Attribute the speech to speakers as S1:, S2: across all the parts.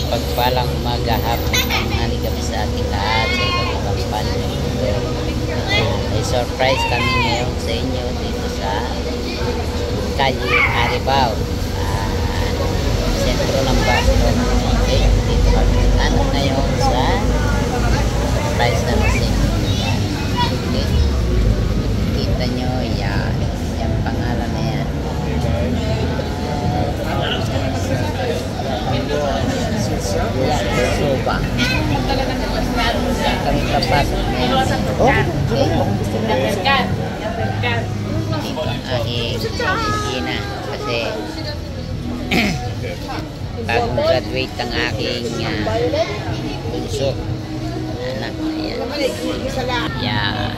S1: Mapagpalang umaga, hapon, tanghali gabi sa ating lahat sa iba't ibang panig ng mundo. May surprise kami ngayon sa inyo dito sa Calle Aribao, sentro ng Boston. Okay, dito kami anak ngayon sa surprise na sa inyo. Okay, kita nyo yan, yung pangalan na yan. Soba. Kami papasok ngayon. Okay. Dito ang aking ina kasi bagong graduate ang aking bunso anak. Ayan. Yan.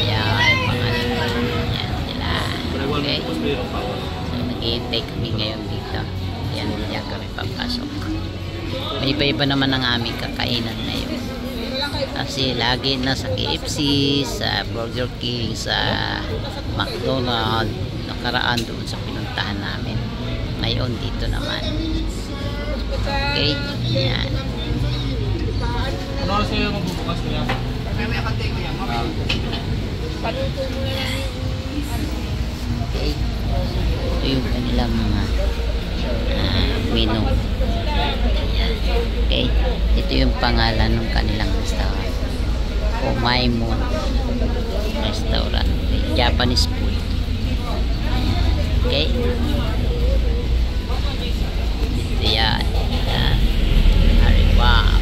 S1: Yan. Pangalan. Yan sila. Okay. So nag-i-take kami ngayon dito. Yan kami papasok. May iba-iba naman ang aming kakainan ngayon. Kasi lagi na sa KFC, sa Burger King, sa McDonald's, nakaraan doon sa pinuntahan namin. Ngayon dito naman. Okay? Yan.
S2: Ano sa'yo magbubukas niya?
S1: Okay. Ito yung kanilang mga menu. Okay, ito yung pangalan ng kanilang restaurant, Omaimon Restaurant, Japanese food. Okay, ito yan, Aribao.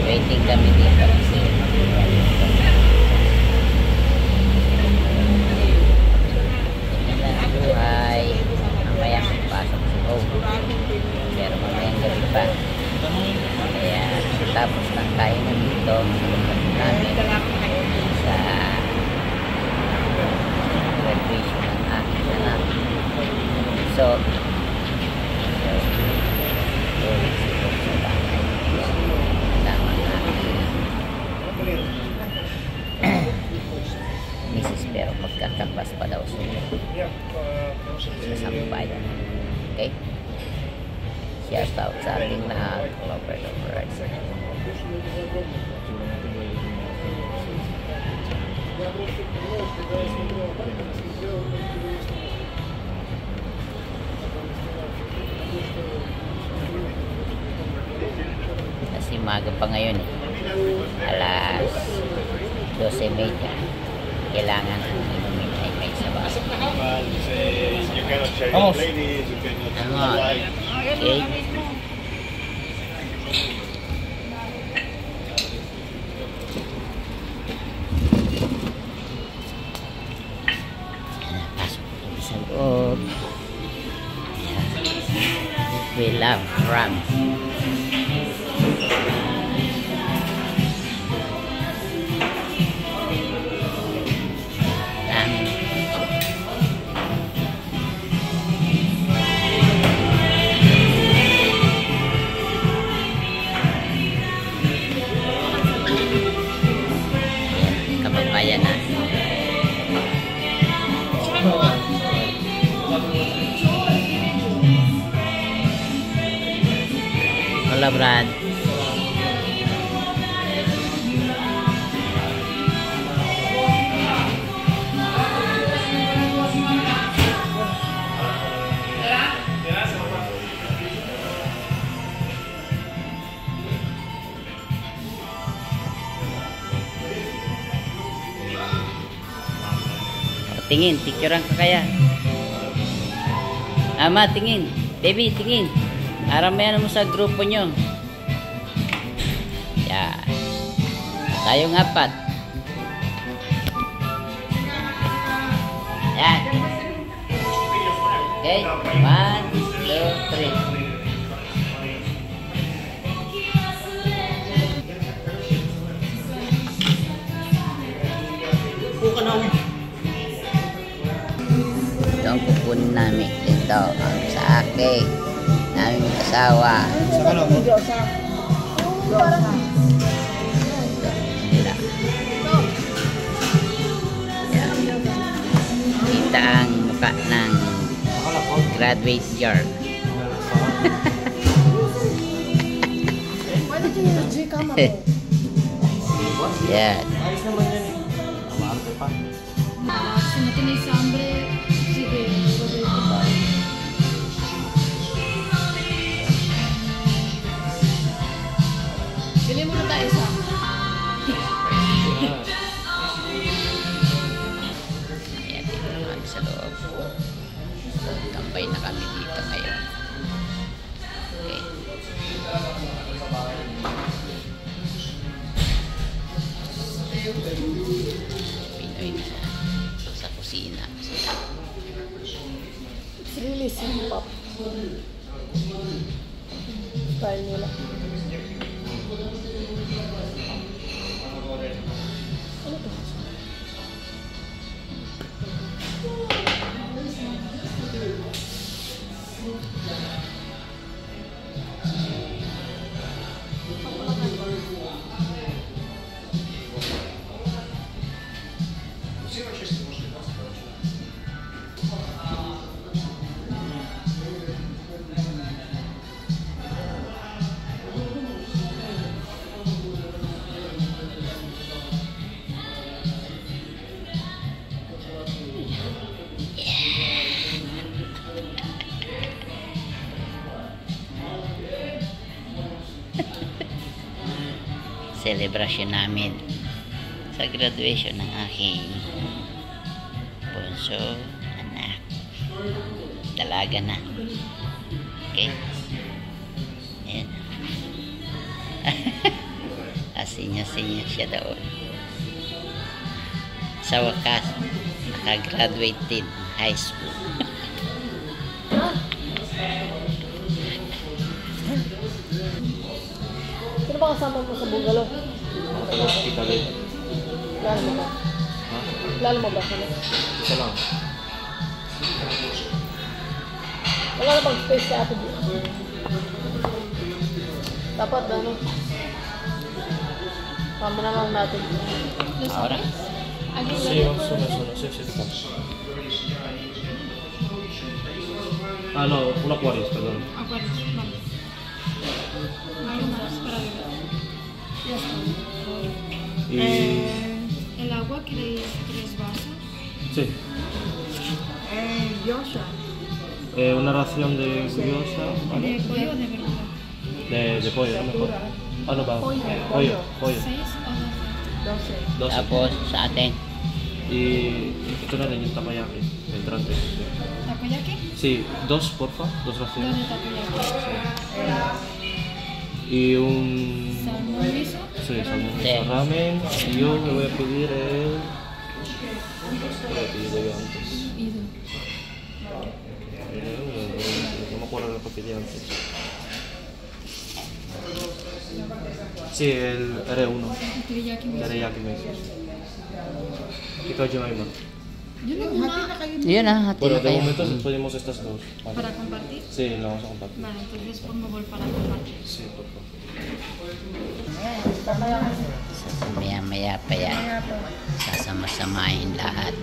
S1: Waiting kami dito kasi pero mamayang gabi pa. Kaya tapos ng kainan dito namin sa graduation ng aking anak. So sa bahay kasama ng aking misis, pero magkakabas pa daw sa sambayan. Okay? Shout out sa ating lahat. Over. Kasi maga pa ngayon eh. Alas 12:30. Kailangan ang inumin ay may sabaw.
S2: Vamos.
S1: Okay. Pasok sa loob. We love Ram. Kababayan na. Hola, Brad. Tingin, picturean ka kaya? Ama, tingin. Baby, tingin. Aramayan mo sa grupo nyo. Yan. Tayong apat. Yan. Okay. 1, 2, 3. Ito ang kukunin namin. Ito ang sa akin. Naming asawa. Kita ang mukha ng graduate girl.
S2: Pwede dyan yung G-Cam ako.
S1: Yan.
S3: Ayos naman yan eh. Maarte pa.
S2: Si matinay sa hambre. Sige, pwede ito ba? Bili mo na tayo isa.
S1: Ayan, dito na kami sa loob. Tambay na kami dito ngayon. Okay. Pinoy sa kusina.
S2: It's really simple. Style nila. Ano to?
S1: Celebration namin sa graduation ng aking bunso anak. Dalaga na. Okay. Ayan. Asinya-sinya siya doon. Sa wakas, nakagraduate din high school.
S2: Sino ba kasama mo sa bungalow?
S3: Kita rin.
S2: Lalo mo ba?
S3: Ha?
S2: Lalo mo ba sila?
S3: Isa lang.
S2: Wala na bang space sa atin dito? Dapat ano? Tama na lang natin.
S1: Ahora.
S3: Sí, suena, sí, está. Ah, no, un Aquarius, perdón.
S2: Acuerdo, vale. Algo más para beber. Ya está.
S3: Y...
S2: El agua, ¿queréis 3 vasos?
S3: Sí.
S2: Yosha.
S3: Una ración de gyoza, ¿vale?
S2: ¿De pollo o de verdura?
S3: De pollo, ¿no? Mejor. Ah, no, va.
S2: Pollo.
S3: Pollo.
S2: 6 o 12? 12.
S3: 12.
S1: Tapos sa atin,
S3: Y ito na rin yung takoyaki, entrante.
S2: ¿Takoyaki?
S3: Sí, 2 porfa, 2
S2: 2
S3: raciones.
S2: de takoyaki.
S3: Y un...
S2: ¿Salmón miso?
S3: Sí, salmón
S1: Sí.
S3: ramen. Y yo le voy a pedir el... Voy a pedir yo antes.
S2: Y
S3: No me acuerdo lo que pedí antes. Sí, el R1.
S2: teriyaki miso.
S3: Teriyaki miso. Ikaw, Jemima.
S2: Yun ang una.
S1: yun hati
S3: Bueno,
S1: na
S3: de
S1: kayo.
S3: momento pedimos estas dos. ¿Vale?
S2: Para compartir.
S3: Sí, la vamos a compartir.
S2: Vale, entonces pongo bol para compartir.
S3: Sí, por favor.
S1: Maya-maya pa yan. Sasama-samahin lahat.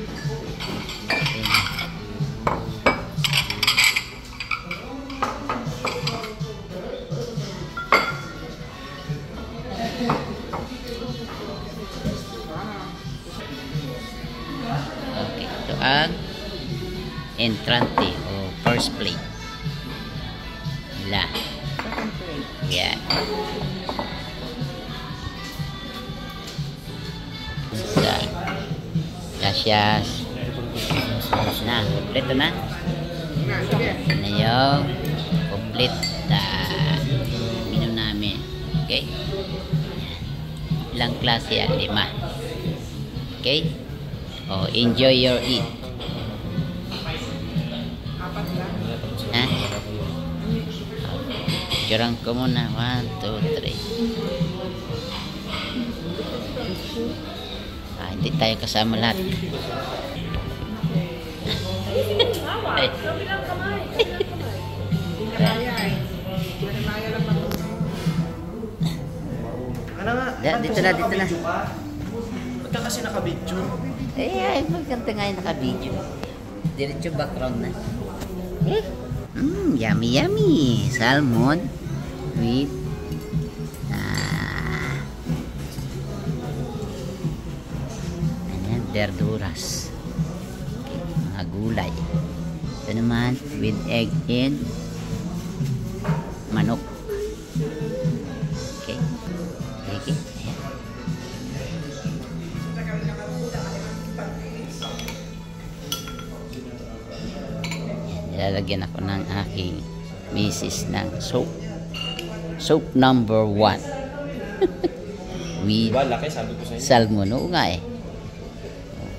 S1: Okay, ito ang entrante o first plate. Yan. Gracias. Na, kompleto na. Na yung complete menu namin. Okay? Ilang klase yan? 5. Okay? Oh, enjoy your eat. Ha? Picturean ko muna. 1, 2, 3. Hindi tayo kasama lahat. Ay. Dito na.
S3: Ba't ka kasi naka-video?
S1: Ay, maganda nga yung naka-video. Diretso background na. Yummy, yummy. Salmon with verduras. Okay, mga gulay. Ito naman with egg and manok. Okay. Okay. Ayan. Nilalagyan ako ng aking misis ng soap. Soap number 1. With
S3: Diba, laki, sabi ko sa'yo.
S1: salmon. Oo nga eh.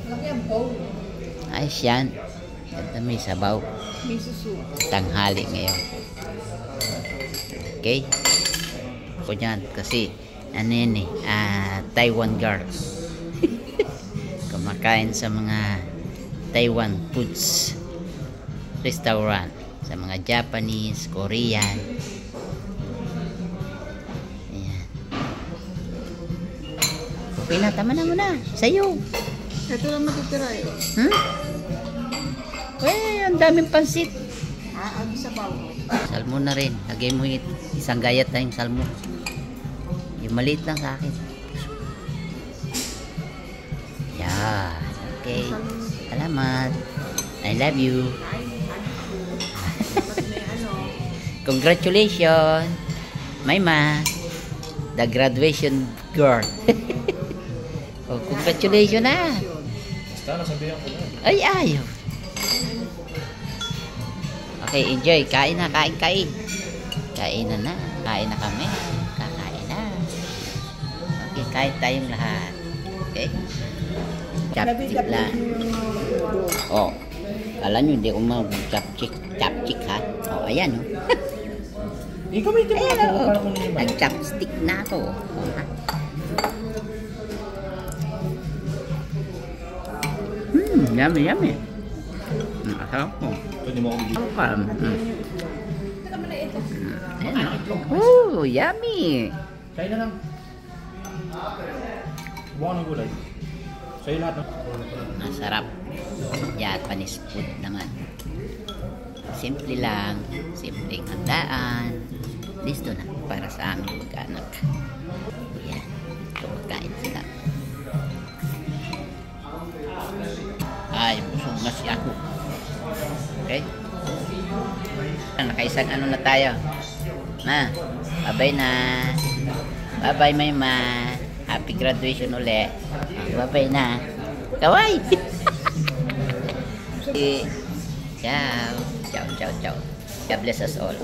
S2: Laki ang bowl.
S1: Ayos yan. Ganda may sabaw.
S2: Miso soup.
S1: Tanghali ngayon. Okay? Ako dyan kasi ano yun Taiwan girl. Kumakain sa mga Taiwan foods restaurant. Sa mga Japanese, Korean. Ayan. Okay na, tama na muna. Sa'yo.
S2: Ito lang matitira eh.
S1: Ang daming pansit.
S2: Ang isa pa.
S1: Salmon na rin. Lagay mo isang gayat na yung salmon. Yung maliit lang sa akin. Yan. Okay. Salamat. I love you. Congratulations. Mayma. The graduation girl. Oh, congratulations na.
S3: Basta, nasabihan ko na.
S1: Ay, ayaw. Okay, enjoy. Kain na, kain. Kain na. Kain na kami. Kakain na. Okay, kain tayong lahat. Okay? Chapstick lang. Oh. Alam nyo, hindi ko mag-chapstick. Chapstick, ha? Oh, ayan, oh.
S3: Ikaw may tipa
S1: Ayan,
S3: ako.
S1: oh.
S3: Para kung hindi ba?
S1: Nag-chapstick na ako. Oh, ha? Yummy, yummy. Masarap po.
S3: Pwede mo akong bigyan.
S1: Oh, yummy.
S3: Sa'yo na lang. Buwan ng gulay. Sa'yo lahat, no?
S1: Masarap. Japanese food naman. Simple lang. Simpleng handaan. Listo na para sa aming mag-anak. Yan. Kumakain sila. Ay, busog na si ako. Okay? Nakaisang ano na tayo. Ma, bye-bye na. Bye-bye, Mayma. Happy graduation uli. Bye-bye na. Kawai! Ciao. Ciao, ciao, ciao. God bless us all.